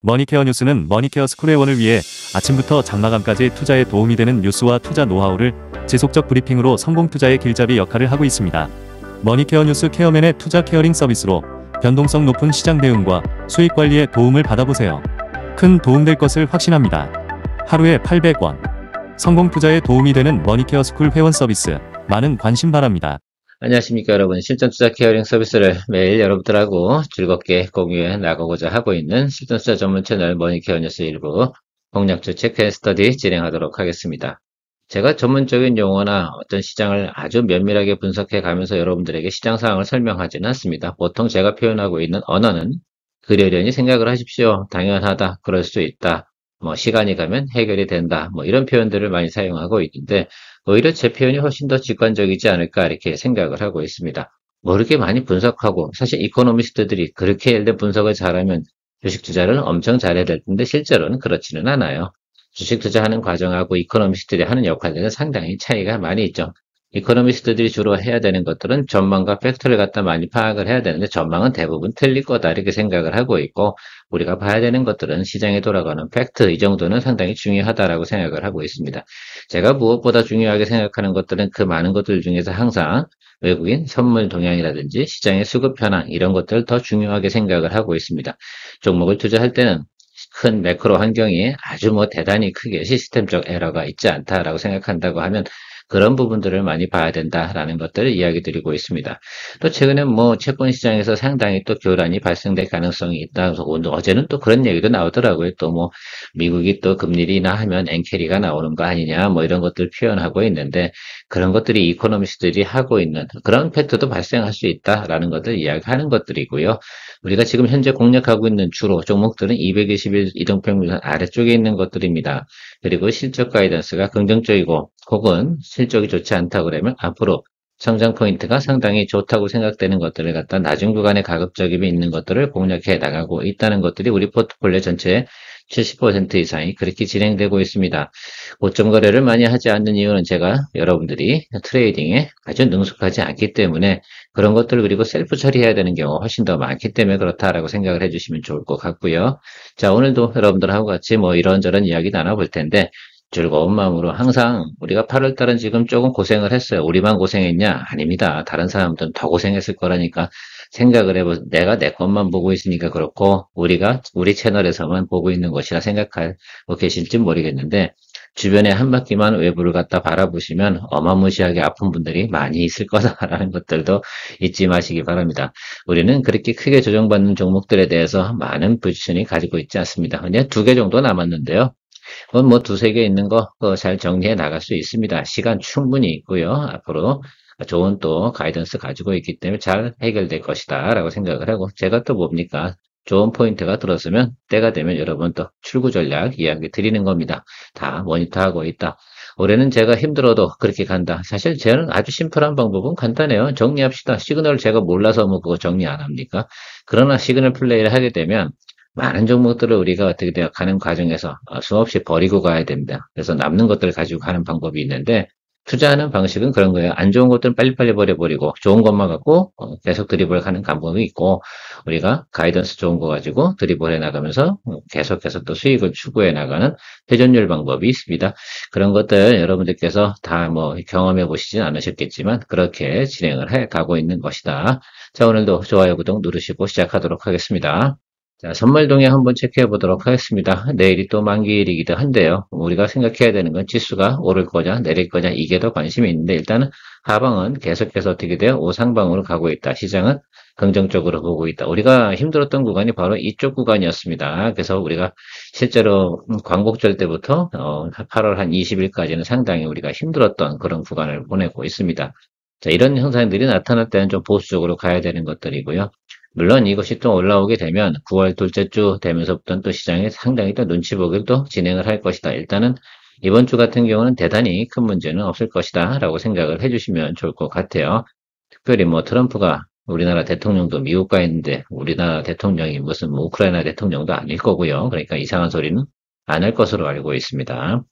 머니케어 뉴스는 머니케어 스쿨회원을 위해 아침부터 장마감까지 투자에 도움이 되는 뉴스와 투자 노하우를 지속적 브리핑으로 성공 투자의 길잡이 역할을 하고 있습니다. 머니케어 뉴스 케어맨의 투자 케어링 서비스로 변동성 높은 시장 대응과 수익 관리에 도움을 받아보세요. 큰 도움될 것을 확신합니다. 하루에 800원. 성공 투자에 도움이 되는 머니케어 스쿨 회원 서비스, 많은 관심 바랍니다. 안녕하십니까 여러분. 실전 투자 케어링 서비스를 매일 여러분들하고 즐겁게 공유해 나가고자 하고 있는 실전 투자 전문 채널 머니케어 뉴스 일부 공략주 체크 앤 스터디 진행하도록 하겠습니다. 제가 전문적인 용어나 어떤 시장을 아주 면밀하게 분석해 가면서 여러분들에게 시장 상황을 설명하지는 않습니다. 보통 제가 표현하고 있는 언어는 그러려니 생각을 하십시오. 당연하다. 그럴 수 있다. 시간이 가면 해결이 된다. 이런 표현들을 많이 사용하고 있는데, 오히려 제 표현이 훨씬 더 직관적이지 않을까, 이렇게 생각을 하고 있습니다. 이렇게 많이 분석하고, 사실 이코노미스트들이 그렇게 예를 들어 분석을 잘하면 주식 투자를 엄청 잘해야 될 텐데, 실제로는 그렇지는 않아요. 주식 투자하는 과정하고 이코노미스트들이 하는 역할들은 상당히 차이가 많이 있죠. 이코노미스트들이 주로 해야 되는 것들은 전망과 팩트를 갖다 많이 파악을 해야 되는데 전망은 대부분 틀릴 거다 이렇게 생각을 하고 있고, 우리가 봐야 되는 것들은 시장에 돌아가는 팩트, 이 정도는 상당히 중요하다라고 생각을 하고 있습니다. 제가 무엇보다 중요하게 생각하는 것들은 그 많은 것들 중에서 항상 외국인 선물 동향이라든지 시장의 수급 현황, 이런 것들을 더 중요하게 생각을 하고 있습니다. 종목을 투자할 때는 큰 매크로 환경이 아주 대단히 크게 시스템적 에러가 있지 않다라고 생각한다고 하면 그런 부분들을 많이 봐야 된다라는 것들을 이야기 드리고 있습니다. 또 최근에 채권 시장에서 상당히 또 교란이 발생될 가능성이 있다. 어제는 또 그런 얘기도 나오더라고요. 또 미국이 또 금리나 하면 엔캐리가 나오는 거 아니냐 이런 것들 표현하고 있는데, 그런 것들이 이코노미스트들이 하고 있는 그런 팩트도 발생할 수 있다라는 것들 이야기하는 것들이고요. 우리가 지금 현재 공략하고 있는 주로 종목들은 221 이동평균선 아래쪽에 있는 것들입니다. 그리고 실적 가이던스가 긍정적이고 혹은 실적이 좋지 않다 그러면 앞으로 성장 포인트가 상당히 좋다고 생각되는 것들을 갖다 낮은 구간의 가급적임이 있는 것들을 공략해 나가고 있다는 것들이 우리 포트폴리오 전체의 70% 이상이 그렇게 진행되고 있습니다. 고점 거래를 많이 하지 않는 이유는 제가 여러분들이 트레이딩에 아주 능숙하지 않기 때문에 그런 것들을, 그리고 셀프 처리해야 되는 경우가 훨씬 더 많기 때문에 그렇다라고 생각을 해주시면 좋을 것 같고요. 자, 오늘도 여러분들하고 같이 이런저런 이야기 나눠볼 텐데, 즐거운 마음으로 항상 우리가 8월달은 지금 조금 고생을 했어요. 우리만 고생했냐? 아닙니다. 다른 사람들은 더 고생했을 거라니까 생각을 내가 내 것만 보고 있으니까 그렇고, 우리 채널에서만 보고 있는 것이라 생각하고 계실지 모르겠는데, 주변에 한 바퀴만 외부를 갖다 바라보시면 어마무시하게 아픈 분들이 많이 있을 거다라는 것들도 잊지 마시기 바랍니다. 우리는 그렇게 크게 조정받는 종목들에 대해서 많은 포지션이 가지고 있지 않습니다. 그냥 2개 정도 남았는데요. 그건 두세 개 있는 거 잘 정리해 나갈 수 있습니다. 시간 충분히 있고요. 앞으로 좋은 또 가이던스 가지고 있기 때문에 잘 해결될 것이다 라고 생각을 하고, 제가 또 뭡니까? 좋은 포인트가 들었으면 때가 되면 여러분 또 출구 전략 이야기 드리는 겁니다. 다 모니터하고 있다. 올해는 제가 힘들어도 그렇게 간다. 사실 저는 아주 심플한 방법은 간단해요. 정리합시다. 시그널을 제가 몰라서 그거 정리 안 합니까? 그러나 시그널 플레이를 하게 되면 많은 종목들을 우리가 어떻게 되어 가는 과정에서 수없이 버리고 가야 됩니다. 그래서 남는 것들을 가지고 가는 방법이 있는데, 투자하는 방식은 그런 거예요. 안 좋은 것들은 빨리빨리 버려버리고 좋은 것만 갖고 계속 드리블 하는 방법이 있고, 우리가 가이던스 좋은 거 가지고 드리블 해 나가면서 계속해서 또 수익을 추구해 나가는 회전율 방법이 있습니다. 그런 것들 여러분들께서 다 경험해 보시진 않으셨겠지만 그렇게 진행을 해 가고 있는 것이다. 자, 오늘도 좋아요, 구독 누르시고 시작하도록 하겠습니다. 자, 선물 동향 한번 체크해 보도록 하겠습니다. 내일이 또 만기일이기도 한데요. 우리가 생각해야 되는 건 지수가 오를 거냐 내릴 거냐, 이게 더 관심이 있는데, 일단은 하방은 계속해서 어떻게 돼요? 우상방으로 가고 있다. 시장은 긍정적으로 보고 있다. 우리가 힘들었던 구간이 바로 이쪽 구간이었습니다. 그래서 우리가 실제로 광복절 때부터 8월 한 20일까지는 상당히 우리가 힘들었던 그런 구간을 보내고 있습니다. 자, 이런 현상들이 나타날 때는 좀 보수적으로 가야 되는 것들이고요. 물론 이것이 또 올라오게 되면 9월 둘째 주 되면서부터는 또 시장에 상당히 또 눈치 보기를 또 진행을 할 것이다. 일단은 이번 주 같은 경우는 대단히 큰 문제는 없을 것이다 라고 생각을 해주시면 좋을 것 같아요. 특별히 트럼프가 우리나라 대통령도 미국 가 있는데 우리나라 대통령이 무슨 우크라이나 대통령도 아닐 거고요. 그러니까 이상한 소리는 안 할 것으로 알고 있습니다.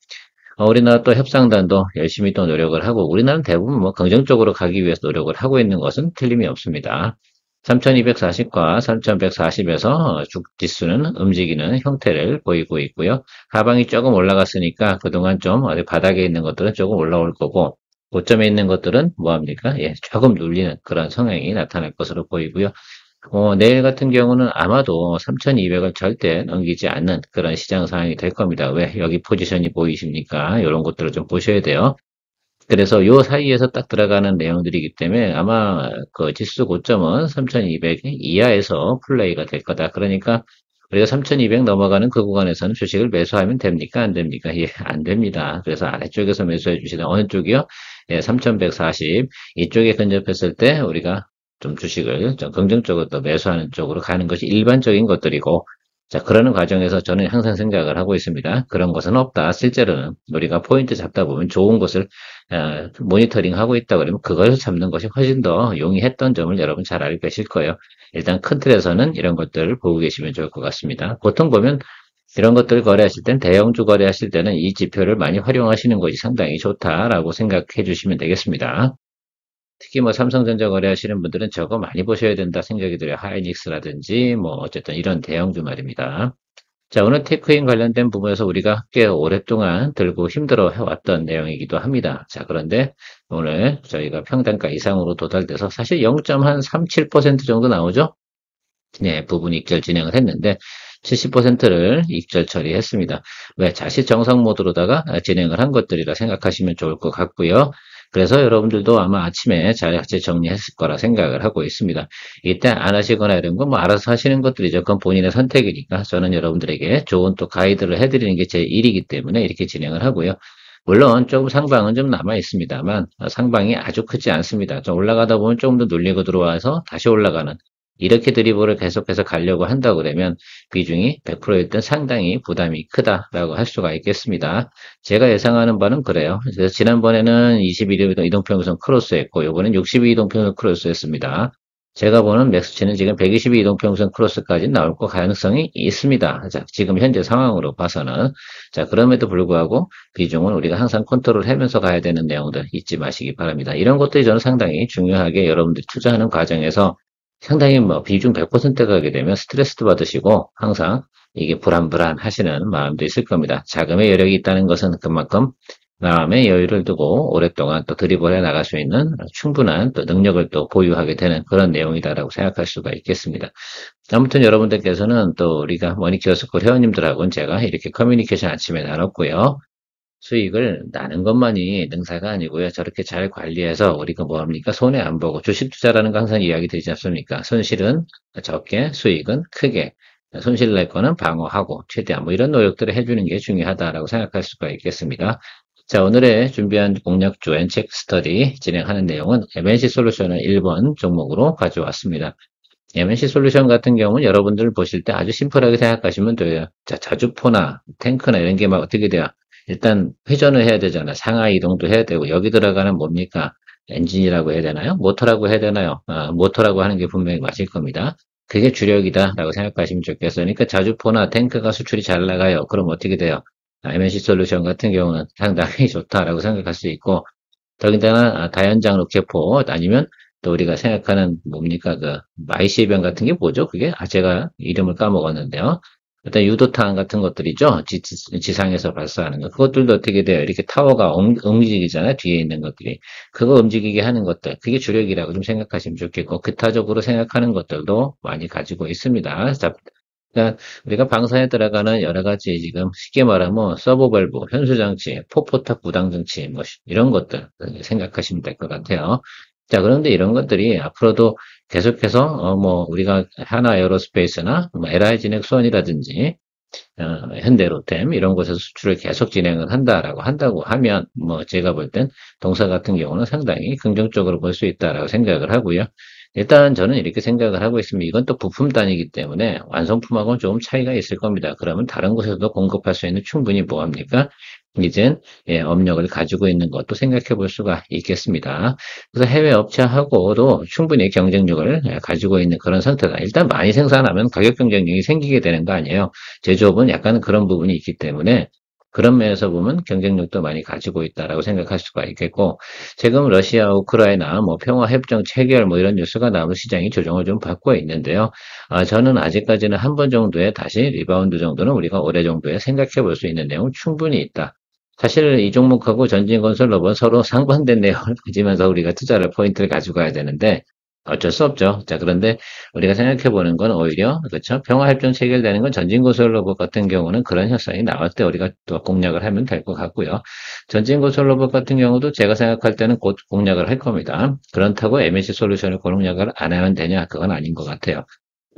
우리나라 또 협상단도 열심히 또 노력을 하고, 우리나라는 대부분 긍정적으로 가기 위해서 노력을 하고 있는 것은 틀림이 없습니다. 3240과 3140에서 주지수는 움직이는 형태를 보이고 있고요. 하방이 조금 올라갔으니까 그동안 좀 어디 바닥에 있는 것들은 조금 올라올 거고, 고점에 있는 것들은 뭐합니까? 예, 조금 눌리는 그런 성향이 나타날 것으로 보이고요. 내일 같은 경우는 아마도 3200을 절대 넘기지 않는 그런 시장 상황이 될 겁니다. 왜? 여기 포지션이 보이십니까? 이런 것들을 좀 보셔야 돼요. 그래서 요 사이에서 딱 들어가는 내용들이기 때문에 아마 그 지수 고점은 3200 이하에서 플레이가 될 거다. 그러니까 우리가 3200 넘어가는 그 구간에서는 주식을 매수하면 됩니까? 안 됩니까? 예, 안 됩니다. 그래서 아래쪽에서 매수해 주시는 어느 쪽이요? 예, 3140 이쪽에 근접했을 때 우리가 좀 주식을 좀 긍정적으로 또 매수하는 쪽으로 가는 것이 일반적인 것들이고, 자, 그러는 과정에서 저는 항상 생각을 하고 있습니다. 그런 것은 없다. 실제로는 우리가 포인트 잡다 보면 좋은 것을 모니터링 하고 있다 그러면 그걸 잡는 것이 훨씬 더 용이했던 점을 여러분 잘 알고 계실 거예요. 일단 큰 틀에서는 이런 것들을 보고 계시면 좋을 것 같습니다. 보통 보면 이런 것들을 거래하실 땐 대형주 거래하실 때는 이 지표를 많이 활용하시는 것이 상당히 좋다라고 생각해 주시면 되겠습니다. 특히 뭐 삼성전자 거래하시는 분들은 저거 많이 보셔야 된다 생각이 들어요. 하이닉스라든지 뭐 어쨌든 이런 대형주 말입니다. 자, 오늘 테크인 관련된 부분에서 우리가 꽤 오랫동안 들고 힘들어 해왔던 내용이기도 합니다. 자, 그런데 오늘 저희가 평단가 이상으로 도달돼서 사실 0.37% 정도 나오죠? 네, 부분 익절 진행을 했는데 70%를 익절 처리했습니다. 왜? 자시 정상 모드로다가 진행을 한 것들이라 생각하시면 좋을 것 같고요. 그래서 여러분들도 아마 아침에 잘 정리했을 거라 생각을 하고 있습니다. 이때 안 하시거나 이런 거 뭐 알아서 하시는 것들이죠. 그건 본인의 선택이니까 저는 여러분들에게 좋은 또 가이드를 해드리는 게 제 일이기 때문에 이렇게 진행을 하고요. 물론 조금 상방은 좀 남아 있습니다만 상방이 아주 크지 않습니다. 좀 올라가다 보면 조금 더 눌리고 들어와서 다시 올라가는 이렇게 드리블을 계속해서 가려고 한다고 그러면 비중이 100%일 땐 상당히 부담이 크다라고 할 수가 있겠습니다. 제가 예상하는 바는 그래요. 그래서 지난번에는 21일 이동평균선 크로스했고 이번엔 62 이동평균선 크로스했습니다. 제가 보는 맥스치는 지금 122 이동평균선 크로스까지 나올 가능성이 있습니다. 자, 지금 현재 상황으로 봐서는. 자, 그럼에도 불구하고 비중은 우리가 항상 컨트롤 하면서 가야 되는 내용들 잊지 마시기 바랍니다. 이런 것들이 저는 상당히 중요하게 여러분들이 투자하는 과정에서 상당히 뭐 비중 100% 가게 되면 스트레스도 받으시고 항상 이게 불안하시는 마음도 있을 겁니다. 자금의 여력이 있다는 것은 그만큼 마음의 여유를 두고 오랫동안 또 드리블해 나갈 수 있는 충분한 또 능력을 또 보유하게 되는 그런 내용이다라고 생각할 수가 있겠습니다. 아무튼 여러분들께서는 또 우리가 머니케어스쿨 회원님들하고는 제가 이렇게 커뮤니케이션 아침에 나눴고요. 수익을 나는 것만이 능사가 아니고요. 저렇게 잘 관리해서 우리가 뭐합니까? 손해 안 보고 주식 투자라는 거 항상 이야기 되지 않습니까? 손실은 적게, 수익은 크게. 손실 낼 거는 방어하고 최대한 뭐 이런 노력들을 해주는 게 중요하다라고 생각할 수가 있겠습니다. 자, 오늘의 준비한 공략주 앤책 스터디 진행하는 내용은 MNC 솔루션을 1번 종목으로 가져왔습니다. MNC 솔루션 같은 경우는 여러분들 보실 때 아주 심플하게 생각하시면 돼요. 자, 자주포나 탱크나 이런 게 막 어떻게 돼요? 일단 회전을 해야 되잖아. 상하 이동도 해야 되고 여기 들어가는 뭡니까? 엔진이라고 해야 되나요? 모터라고 해야 되나요? 모터라고 하는 게 분명히 맞을 겁니다. 그게 주력이다라고 생각하시면 좋겠어요. 그러니까 자주포나 탱크가 수출이 잘 나가요. 그럼 어떻게 돼요? MNC 솔루션 같은 경우는 상당히 좋다라고 생각할 수 있고 더군다나 다연장 로켓포 아니면 또 우리가 생각하는 뭡니까 그 ICBM 같은 게 뭐죠? 그게 제가 이름을 까먹었는데요. 일단 유도탄 같은 것들이죠. 지상에서 발사하는 거. 그것들도 어떻게 돼요? 이렇게 타워가 움직이잖아요. 뒤에 있는 것들이. 그거 움직이게 하는 것들. 그게 주력이라고 좀 생각하시면 좋겠고, 기타적으로 생각하는 것들도 많이 가지고 있습니다. 자, 그러니까 우리가 방사에 들어가는 여러 가지 지금 쉽게 말하면 서버밸브, 현수장치, 포포탑 부당장치, 뭐 이런 것들 생각하시면 될 것 같아요. 자, 그런데 이런 것들이 앞으로도 계속해서 뭐 우리가 하나 에어로스페이스나 뭐 LI진액 수원이라든지 현대로템 이런 곳에서 수출을 계속 진행을 한다고 하면 뭐 제가 볼 땐 동사 같은 경우는 상당히 긍정적으로 볼 수 있다라고 생각을 하고요. 일단 저는 이렇게 생각을 하고 있습니다. 이건 또 부품 단위이기 때문에 완성품하고는 조금 차이가 있을 겁니다. 그러면 다른 곳에서도 공급할 수 있는 충분히 뭐합니까? 이젠 업력을 가지고 있는 것도 생각해 볼 수가 있겠습니다. 그래서 해외 업체하고도 충분히 경쟁력을 가지고 있는 그런 상태다. 일단 많이 생산하면 가격 경쟁력이 생기게 되는 거 아니에요. 제조업은 약간 그런 부분이 있기 때문에 그런 면에서 보면 경쟁력도 많이 가지고 있다라고 생각할 수가 있겠고, 지금 러시아, 우크라이나, 평화협정 체결 이런 뉴스가 나오면 시장이 조정을 좀 받고 있는데요. 저는 아직까지는 한 번 정도의 다시 리바운드 정도는 우리가 올해 정도에 생각해 볼 수 있는 내용 충분히 있다. 사실 이 종목하고 전진건설 로봇 서로 상반된 내용을 가지면서 우리가 투자를 포인트를 가지고 가야 되는데 어쩔 수 없죠. 자, 그런데 우리가 생각해 보는 건 오히려 그렇죠. 평화협정 체결되는 건 전진건설 로봇 같은 경우는 그런 현상이 나올 때 우리가 또 공략을 하면 될 것 같고요. 전진건설 로봇 같은 경우도 제가 생각할 때는 곧 공략을 할 겁니다. 그렇다고 MSC 솔루션을 공략을 안 하면 되냐? 그건 아닌 것 같아요.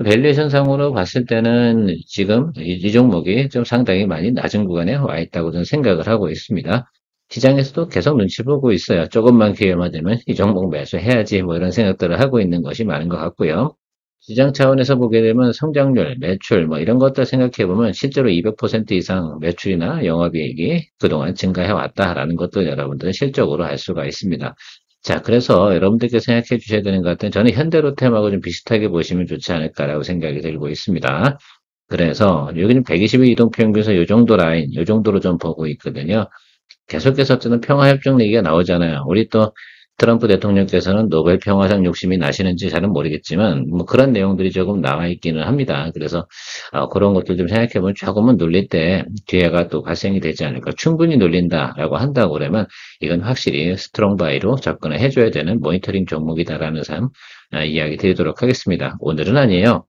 밸류에이션 상으로 봤을 때는 지금 이 종목이 좀 상당히 많이 낮은 구간에 와 있다고 저는 생각을 하고 있습니다. 시장에서도 계속 눈치 보고 있어요. 조금만 기회만 되면 이 종목 매수해야지 이런 생각들을 하고 있는 것이 많은 것 같고요. 시장 차원에서 보게 되면 성장률, 매출 이런 것들 생각해 보면 실제로 200% 이상 매출이나 영업이익이 그동안 증가해 왔다라는 것들 여러분들은 실적으로 알 수가 있습니다. 자, 그래서 여러분들께 생각해 주셔야 되는 것 같아요. 저는 현대로템하고 좀 비슷하게 보시면 좋지 않을까라고 생각이 들고 있습니다. 그래서 여기는 120일 이동평균에서 이 정도 라인, 이 정도로 좀 보고 있거든요. 계속해서 저는 평화협정 얘기가 나오잖아요. 우리 또 트럼프 대통령께서는 노벨 평화상 욕심이 나시는지 잘은 모르겠지만 그런 내용들이 조금 나와 있기는 합니다. 그래서 그런 것들 좀 생각해보면 조금은 눌릴 때 기회가 또 발생이 되지 않을까. 충분히 눌린다라고 한다고 그러면 이건 확실히 스트롱 바이로 접근을 해줘야 되는 모니터링 종목이다라는 점 이야기 드리도록 하겠습니다. 오늘은 아니에요.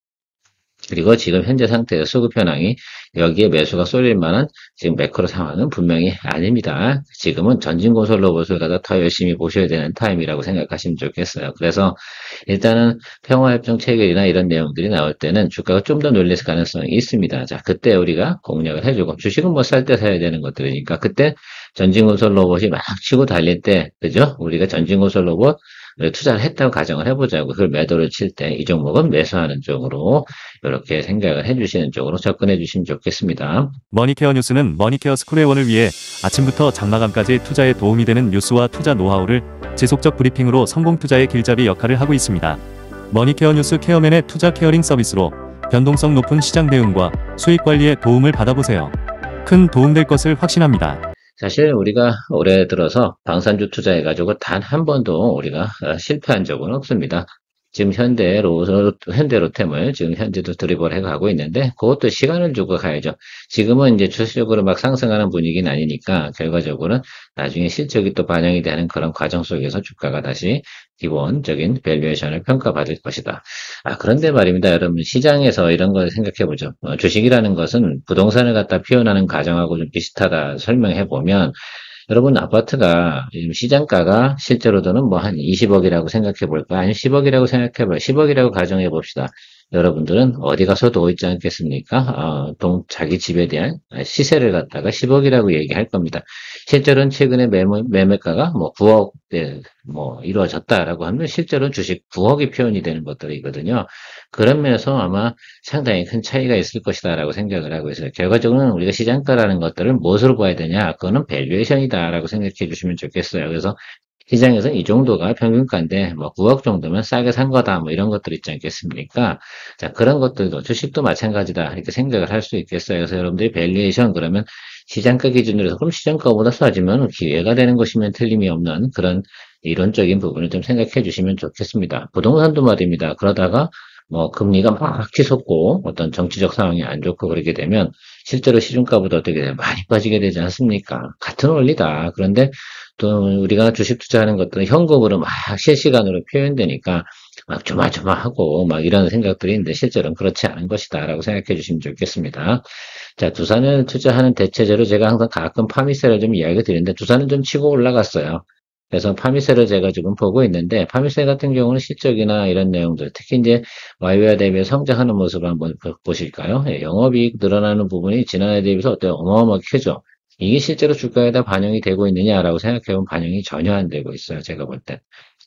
그리고 지금 현재 상태의 수급 현황이 여기에 매수가 쏠릴 만한 지금 매크로 상황은 분명히 아닙니다. 지금은 전진건설 로봇을 갖다 더 열심히 보셔야 되는 타임이라고 생각하시면 좋겠어요. 그래서 일단은 평화협정 체결이나 이런 내용들이 나올 때는 주가가 좀 더 눌릴 가능성이 있습니다. 자, 그때 우리가 공략을 해주고 주식은 살 때 사야 되는 것들이니까 그때 전진건설 로봇이 막 치고 달릴 때, 그죠? 우리가 전진건설 로봇 투자를 했다고 가정을 해보자고 그걸 매도를 칠 때 이 종목은 매수하는 쪽으로 이렇게 생각을 해주시는 쪽으로 접근해 주시면 좋겠습니다. 머니케어 뉴스는 머니케어 스쿨회원을 위해 아침부터 장마감까지 투자에 도움이 되는 뉴스와 투자 노하우를 지속적 브리핑으로 성공 투자의 길잡이 역할을 하고 있습니다. 머니케어 뉴스 케어맨의 투자 케어링 서비스로 변동성 높은 시장 대응과 수익 관리에 도움을 받아보세요. 큰 도움될 것을 확신합니다. 사실 우리가 올해 들어서 방산주 투자해가지고 단 한 번도 우리가 실패한 적은 없습니다. 지금 현대로템을 지금 현재도 드리블 해가고 있는데 그것도 시간을 두고 가야죠. 지금은 이제 주식적으로 막 상승하는 분위기는 아니니까 결과적으로는 나중에 실적이 또 반영이 되는 그런 과정 속에서 주가가 다시 기본적인 밸류에이션을 평가받을 것이다. 그런데 말입니다. 여러분 시장에서 이런 걸 생각해 보죠. 주식이라는 것은 부동산을 갖다 표현하는 과정하고 좀 비슷하다 설명해 보면 여러분, 아파트가 지금 시장가가 실제로도는 한 20억이라고 생각해 볼까? 아니면 10억이라고 생각해 봐요. 10억이라고 가정해 봅시다. 여러분들은 어디 가서 도 있지 않겠습니까? 자기 집에 대한 시세를 갖다가 10억이라고 얘기할 겁니다. 실제로는 최근에 매매가가 9억 이루어졌다라고 하면 실제로는 주식 9억이 표현이 되는 것들이거든요. 그런 면에서 아마 상당히 큰 차이가 있을 것이다라고 생각을 하고 있어요. 결과적으로는 우리가 시장가라는 것들을 무엇으로 봐야 되냐? 그거는 밸류에이션이다라고 생각해 주시면 좋겠어요. 그래서 시장에서 이 정도가 평균가인데 9억 정도면 싸게 산 거다 이런 것들 있지 않겠습니까? 자, 그런 것들도 주식도 마찬가지다 이렇게 생각을 할 수 있겠어요. 그래서 여러분들이 밸류에이션 그러면 시장가 기준으로 해서 그럼 시장가보다 싸지면 기회가 되는 것이면 틀림이 없는 그런 이론적인 부분을 좀 생각해 주시면 좋겠습니다. 부동산도 말입니다. 그러다가 금리가 막 치솟고 어떤 정치적 상황이 안 좋고 그렇게 되면 실제로 시중가보다 어떻게 돼요? 많이 빠지게 되지 않습니까? 같은 원리다. 그런데 또 우리가 주식 투자하는 것들은 현금으로 막 실시간으로 표현되니까 막 조마조마하고 막 이런 생각들이 있는데 실제로는 그렇지 않은 것이다라고 생각해 주시면 좋겠습니다. 자, 두산을 투자하는 대체제로 제가 항상 가끔 파미세를 좀 이야기 드리는데 두산은 좀 치고 올라갔어요. 그래서 파미세를 제가 지금 보고 있는데 파미세 같은 경우는 실적이나 이런 내용들 특히 이제 YOY 대비해 성장하는 모습을 한번 보실까요? 영업이익 늘어나는 부분이 지난해 대비해서 어때요? 어마어마하게 크죠. 이게 실제로 주가에다 반영이 되고 있느냐라고 생각해보면 반영이 전혀 안 되고 있어요. 제가 볼 때.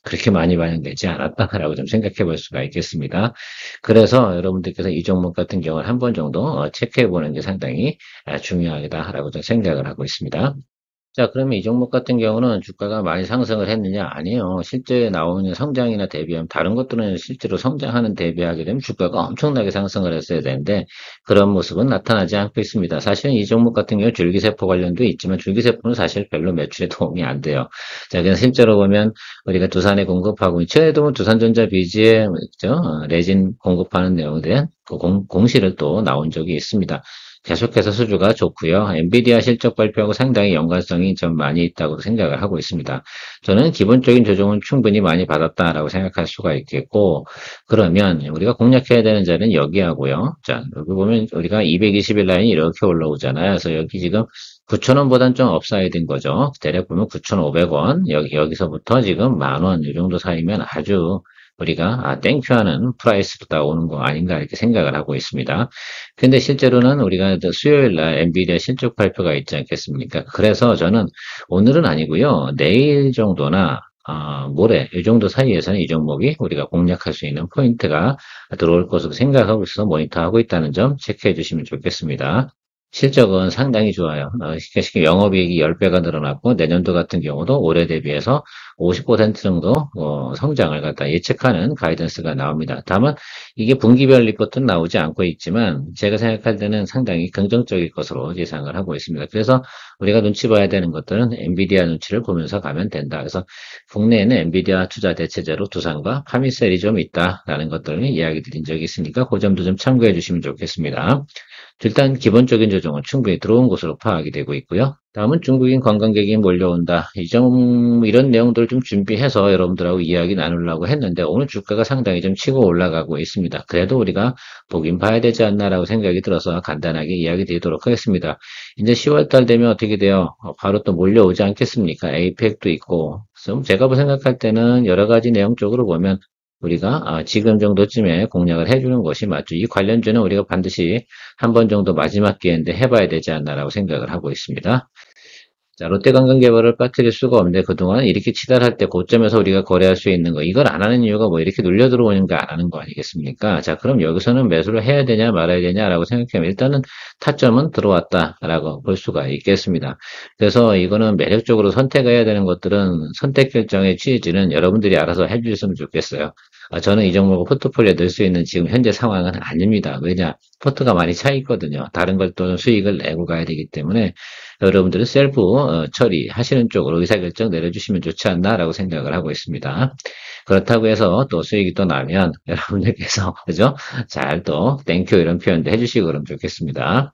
그렇게 많이 반영되지 않았다라고 좀 생각해 볼 수가 있겠습니다. 그래서 여러분들께서 이 종목 같은 경우는 한 번 정도 체크해 보는 게 상당히 중요하다라고 좀 생각을 하고 있습니다. 자, 그러면 이 종목 같은 경우는 주가가 많이 상승을 했느냐? 아니에요. 실제 나오는 성장이나 대비하면 다른 것들은 실제로 성장하는 대비하게 되면 주가가 엄청나게 상승을 했어야 되는데 그런 모습은 나타나지 않고 있습니다. 사실은 이 종목 같은 경우 줄기세포 관련도 있지만 줄기세포는 사실 별로 매출에 도움이 안 돼요. 자, 그래서 실제로 보면 우리가 두산에 공급하고 최근에도 뭐 두산전자 비지에 레진 공급하는 내용에 대한 그 공시를 또 나온 적이 있습니다. 계속해서 수주가 좋고요. 엔비디아 실적 발표하고 상당히 연관성이 좀 많이 있다고 생각을 하고 있습니다. 저는 기본적인 조정은 충분히 많이 받았다라고 생각할 수가 있겠고, 그러면 우리가 공략해야 되는 자리는 여기하고요. 자, 여기 보면 우리가 220일 라인이 이렇게 올라오잖아요. 그래서 여기 지금 9,000원보단 좀 업사이드인 거죠. 대략 보면 9,500원, 여기서부터 지금 10,000원, 이 정도 사이면 아주 우리가 땡큐하는 프라이스로 나오는 거 아닌가 이렇게 생각을 하고 있습니다. 근데 실제로는 우리가 수요일 날 엔비디아 실적 발표가 있지 않겠습니까? 그래서 저는 오늘은 아니고요. 내일 정도나 모레 이 정도 사이에서는 이 종목이 우리가 공략할 수 있는 포인트가 들어올 것으로 생각하고 있어서 모니터하고 있다는 점 체크해 주시면 좋겠습니다. 실적은 상당히 좋아요. 쉽게 영업이익이 10배가 늘어났고 내년도 같은 경우도 올해 대비해서 50% 정도 성장을 갖다 예측하는 가이던스가 나옵니다. 다만 이게 분기별 리포트는 나오지 않고 있지만 제가 생각할 때는 상당히 긍정적일 것으로 예상을 하고 있습니다. 그래서 우리가 눈치 봐야 되는 것들은 엔비디아 눈치를 보면서 가면 된다. 그래서 국내에는 엔비디아 투자 대체제로 두산과 파미셀이 좀 있다라는 것들을 이야기 드린 적이 있으니까 그 점도 좀 참고해 주시면 좋겠습니다. 일단 기본적인 조정은 충분히 들어온 것으로 파악이 되고 있고요. 다음은 중국인 관광객이 몰려온다. 이런 내용들을 좀 준비해서 여러분들하고 이야기 나누려고 했는데 오늘 주가가 상당히 좀 치고 올라가고 있습니다. 그래도 우리가 보긴 봐야 되지 않나라고 생각이 들어서 간단하게 이야기 드리도록 하겠습니다. 이제 10월달 되면 어떻게 돼요? 바로 또 몰려오지 않겠습니까? 에이펙도 있고. 그래서 제가 생각할 때는 여러 가지 내용 쪽으로 보면 우리가 지금 정도쯤에 공략을 해주는 것이 맞죠. 이 관련주는 우리가 반드시 한 번 정도 마지막 기회인데 해봐야 되지 않나라고 생각을 하고 있습니다. 자, 롯데관광개발을 빠뜨릴 수가 없는데 그동안 이렇게 치달할 때 고점에서 우리가 거래할 수 있는 거 이걸 안 하는 이유가 뭐 이렇게 눌려 들어오는 거 안 하는 거 아니겠습니까? 자, 그럼 여기서는 매수를 해야 되냐 말아야 되냐라고 생각하면 일단은 타점은 들어왔다라고 볼 수가 있겠습니다. 그래서 이거는 매력적으로 선택해야 되는 것들은 선택 결정의 취지는 여러분들이 알아서 해주셨으면 좋겠어요. 저는 이 종목을 포트폴리오에 넣을 수 있는 지금 현재 상황은 아닙니다. 왜냐? 포트가 많이 차 있거든요. 다른 걸 또 수익을 내고 가야 되기 때문에 여러분들은 셀프 처리하시는 쪽으로 의사결정 내려주시면 좋지 않나라고 생각을 하고 있습니다. 그렇다고 해서 또 수익이 또 나면 여러분들께서 그죠? 잘 또 땡큐 이런 표현도 해주시고 그러면 좋겠습니다.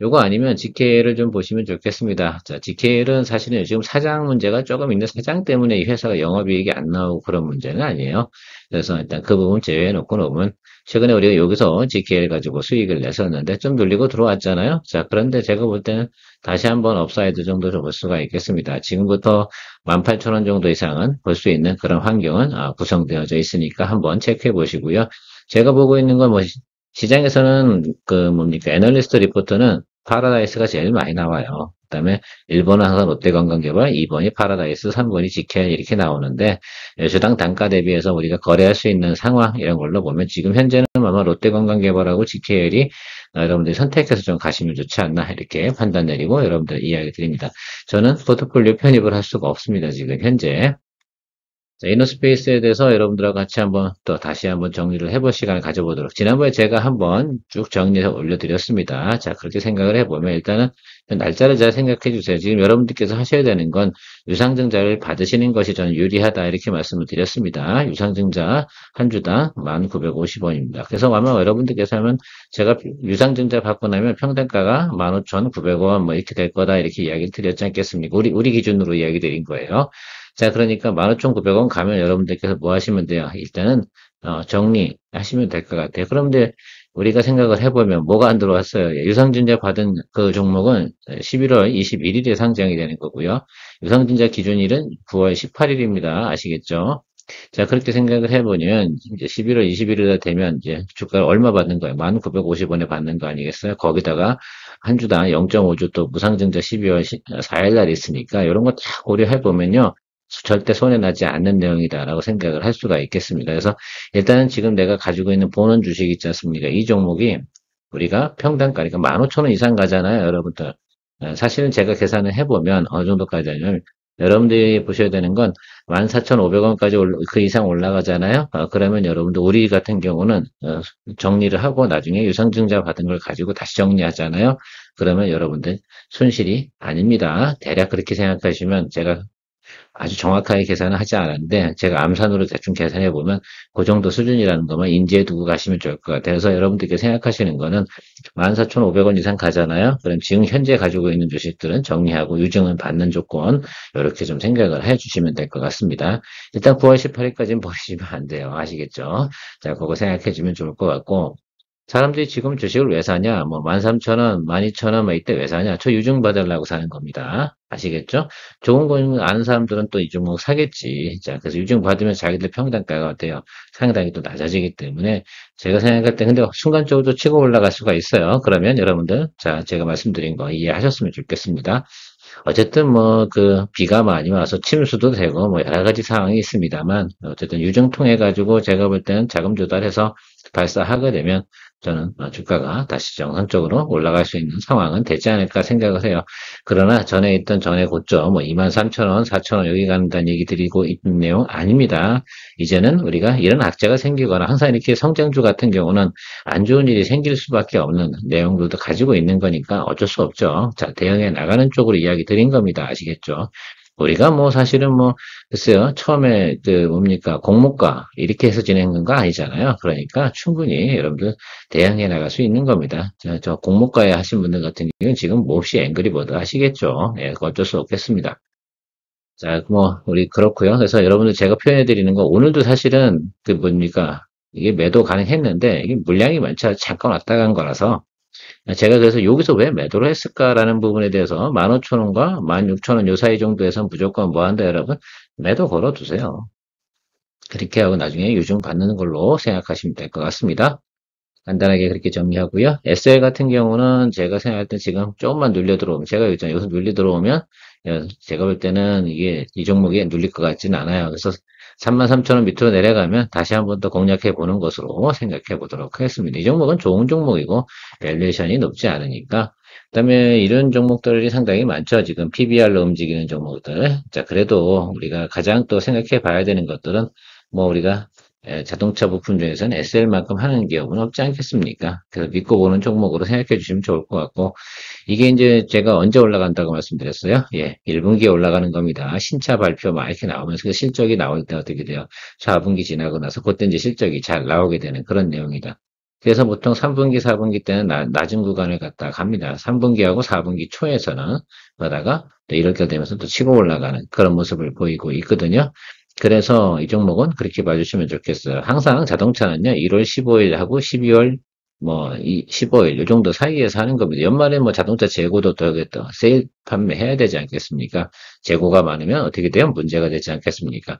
요거 아니면 GKL을 좀 보시면 좋겠습니다. 자, GKL은 사실은 지금 사장 문제가 조금 있는 사장 때문에 이 회사가 영업이익이 안 나오고 그런 문제는 아니에요. 그래서 일단 그 부분 제외해 놓고 놓으면 최근에 우리가 여기서 GKL 가지고 수익을 냈었는데 좀 눌리고 들어왔잖아요. 자, 그런데 제가 볼 때는 다시 한번 업사이드 정도 볼 수가 있겠습니다. 지금부터 18,000원 정도 이상은 볼 수 있는 그런 환경은 구성되어져 있으니까 한번 체크해 보시고요. 제가 보고 있는 건 뭐 시장에서는 애널리스트 리포트는 파라다이스가 제일 많이 나와요. 그다음에 1번은 항상 롯데관광개발, 2번이 파라다이스, 3번이 GKL 이렇게 나오는데 주당 단가 대비해서 우리가 거래할 수 있는 상황 이런 걸로 보면 지금 현재는 아마 롯데관광개발하고 GKL이 여러분들이 선택해서 좀 가시면 좋지 않나 이렇게 판단 내리고 여러분들 이야기 드립니다. 저는 포트폴리오 편입을 할 수가 없습니다. 지금 현재. 자, 이너스페이스에 대해서 여러분들하고 같이 한번 또 다시 한번 정리를 해볼 시간을 가져보도록. 지난번에 제가 한번 쭉 정리해서 올려드렸습니다. 자, 그렇게 생각을 해보면 일단은 날짜를 잘 생각해 주세요. 지금 여러분들께서 하셔야 되는 건 유상증자를 받으시는 것이 저는 유리하다 이렇게 말씀을 드렸습니다. 유상증자 한 주당 1,950원입니다. 그래서 아마 여러분들께서 하면 제가 유상증자 받고 나면 평단가가 15,900원 뭐 이렇게 될 거다 이렇게 이야기를 드렸지 않겠습니까? 우리 기준으로 이야기 드린 거예요. 자, 그러니까 15,900원 가면 여러분들께서 뭐 하시면 돼요? 일단은 정리하시면 될 것 같아요. 그런데 우리가 생각을 해보면 뭐가 안 들어왔어요? 유상증자 받은 그 종목은 11월 21일에 상장이 되는 거고요. 유상증자 기준일은 9월 18일입니다. 아시겠죠? 자, 그렇게 생각을 해보면 이제 11월 21일 되면 이제 주가를 얼마 받는 거예요? 1,950원에 받는 거 아니겠어요? 거기다가 한 주당 0.5주 또 무상증자 12월 4일 날 있으니까 이런 거 다 고려해 보면요. 절대 손해나지 않는 내용이다라고 생각을 할 수가 있겠습니다. 그래서 일단은 지금 내가 가지고 있는 본원 주식 있지 않습니까? 이 종목이 우리가 평단가, 그러니까 15,000원 이상 가잖아요, 여러분들. 사실은 제가 계산을 해보면 어느 정도까지냐면 여러분들이 보셔야 되는 건 14,500원까지 그 이상 올라가잖아요. 그러면 여러분들 우리 같은 경우는 정리를 하고 나중에 유상증자 받은 걸 가지고 다시 정리하잖아요. 그러면 여러분들 손실이 아닙니다. 대략 그렇게 생각하시면 제가 아주 정확하게 계산을 하지 않았는데 제가 암산으로 대충 계산해 보면 그 정도 수준이라는 것만 인지해 두고 가시면 좋을 것 같아요. 그래서 여러분들께 생각하시는 거는 14,500원 이상 가잖아요. 그럼 지금 현재 가지고 있는 주식들은 정리하고 유증은 받는 조건 이렇게 좀 생각을 해 주시면 될 것 같습니다. 일단 9월 18일까지는 버리시면 안 돼요. 아시겠죠? 자, 그거 생각해 주면 좋을 것 같고 사람들이 지금 주식을 왜 사냐? 뭐 13,000원, 12,000원 뭐 이때 왜 사냐? 저 유증 받으려고 사는 겁니다. 아시겠죠? 좋은 거 아는 사람들은 또 이 종목 사겠지. 자, 그래서 유증 받으면 자기들 평단가가 어때요? 상당히 또 낮아지기 때문에 제가 생각할 때 근데 순간적으로 치고 올라갈 수가 있어요. 그러면 여러분들 자, 제가 말씀드린 거 이해하셨으면 좋겠습니다. 어쨌든 뭐 그 비가 많이 와서 침수도 되고 뭐 여러 가지 상황이 있습니다만 어쨌든 유증 통해 가지고 제가 볼 때는 자금 조달해서 발사하게 되면 저는 주가가 다시 정상적으로 올라갈 수 있는 상황은 되지 않을까 생각을 해요. 그러나 전에 있던 전에 고점 뭐 23,000원, 4,000원 여기 간다는 얘기 드리고 있는 내용 아닙니다. 이제는 우리가 이런 악재가 생기거나 항상 이렇게 성장주 같은 경우는 안 좋은 일이 생길 수밖에 없는 내용들도 가지고 있는 거니까 어쩔 수 없죠. 자, 대응해 나가는 쪽으로 이야기 드린 겁니다. 아시겠죠? 우리가 뭐 사실은 뭐 글쎄요 처음에 그 뭡니까 공모가 이렇게 해서 진행한 거 아니잖아요. 그러니까 충분히 여러분들 대응해 나갈 수 있는 겁니다. 저 공모가에 하신 분들 같은 경우는 지금 몹시 앵그리버드 하시겠죠. 예, 어쩔 수 없겠습니다. 자, 뭐 우리 그렇고요. 그래서 여러분들 제가 표현해 드리는 거 오늘도 사실은 그 뭡니까 이게 매도 가능했는데 이게 물량이 많지 않아 잠깐 왔다 간 거라서 제가 그래서 여기서 왜 매도를 했을까라는 부분에 대해서 15,000원과 16,000원 요 사이 정도에서 무조건 뭐 한다 여러분? 매도 걸어두세요. 그렇게 하고 나중에 유증 받는 걸로 생각하시면 될 것 같습니다. 간단하게 그렇게 정리하고요. SL 같은 경우는 제가 생각할 때 지금 조금만 눌려 들어오면 제가 있잖아요. 여기서 눌려 들어오면 제가 볼 때는 이게 이 종목이 눌릴 것 같지는 않아요. 그래서 33,000원 밑으로 내려가면 다시 한번 더 공략해 보는 것으로 생각해 보도록 하겠습니다. 이 종목은 좋은 종목이고 밸류에이션이 높지 않으니까 그다음에 이런 종목들이 상당히 많죠. 지금 PBR로 움직이는 종목들. 자, 그래도 우리가 가장 또 생각해 봐야 되는 것들은 뭐 우리가 자동차 부품 중에서는 SL만큼 하는 기업은 없지 않겠습니까? 그래서 믿고 보는 종목으로 생각해 주시면 좋을 것 같고, 이게 이제 제가 언제 올라간다고 말씀드렸어요? 예, 1분기에 올라가는 겁니다. 신차 발표 막 이렇게 나오면서 그 실적이 나올 때 어떻게 돼요? 4분기 지나고 나서 그때 이제 실적이 잘 나오게 되는 그런 내용이다. 그래서 보통 3분기, 4분기 때는 낮은 구간을 갖다 갑니다. 3분기하고 4분기 초에서는 그러다가 또 이렇게 되면서 또 치고 올라가는 그런 모습을 보이고 있거든요. 그래서 이 종목은 그렇게 봐주시면 좋겠어요. 항상 자동차는요, 1월 15일하고 12월 15일 이 정도 사이에서 하는 겁니다. 연말에 뭐 자동차 재고도 더 세일 판매해야 되지 않겠습니까? 재고가 많으면 어떻게 되면 문제가 되지 않겠습니까?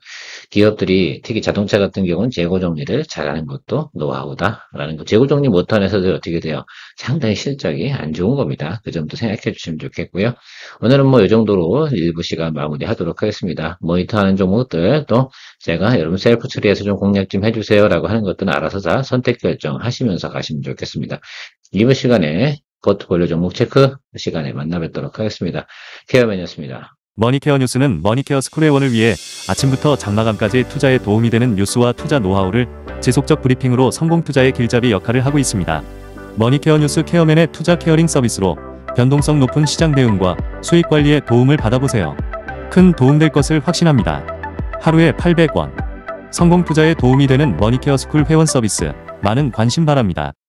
기업들이 특히 자동차 같은 경우는 재고 정리를 잘하는 것도 노하우다라는 거. 재고 정리 못하는 회사들이 어떻게 돼요? 상당히 실적이 안 좋은 겁니다. 그 점도 생각해 주시면 좋겠고요. 오늘은 뭐 이 정도로 일부 시간 마무리하도록 하겠습니다. 모니터하는 종목들 또 제가 여러분 셀프 처리해서 좀 공략 좀 해주세요라고 하는 것들은 알아서 다 선택 결정하시면서 가시면 좋겠습니다. 이번 시간에 포트폴리오 종목 체크 시간에 만나 뵙도록 하겠습니다. 케어맨이었습니다. 머니케어 뉴스는 머니케어 스쿨회원을 위해 아침부터 장마감까지 투자에 도움이 되는 뉴스와 투자 노하우를 지속적 브리핑으로 성공 투자의 길잡이 역할을 하고 있습니다. 머니케어 뉴스 케어맨의 투자 케어링 서비스로 변동성 높은 시장 대응과 수익 관리에 도움을 받아보세요. 큰 도움될 것을 확신합니다. 하루에 800원. 성공 투자에 도움이 되는 머니케어 스쿨 회원 서비스 많은 관심 바랍니다.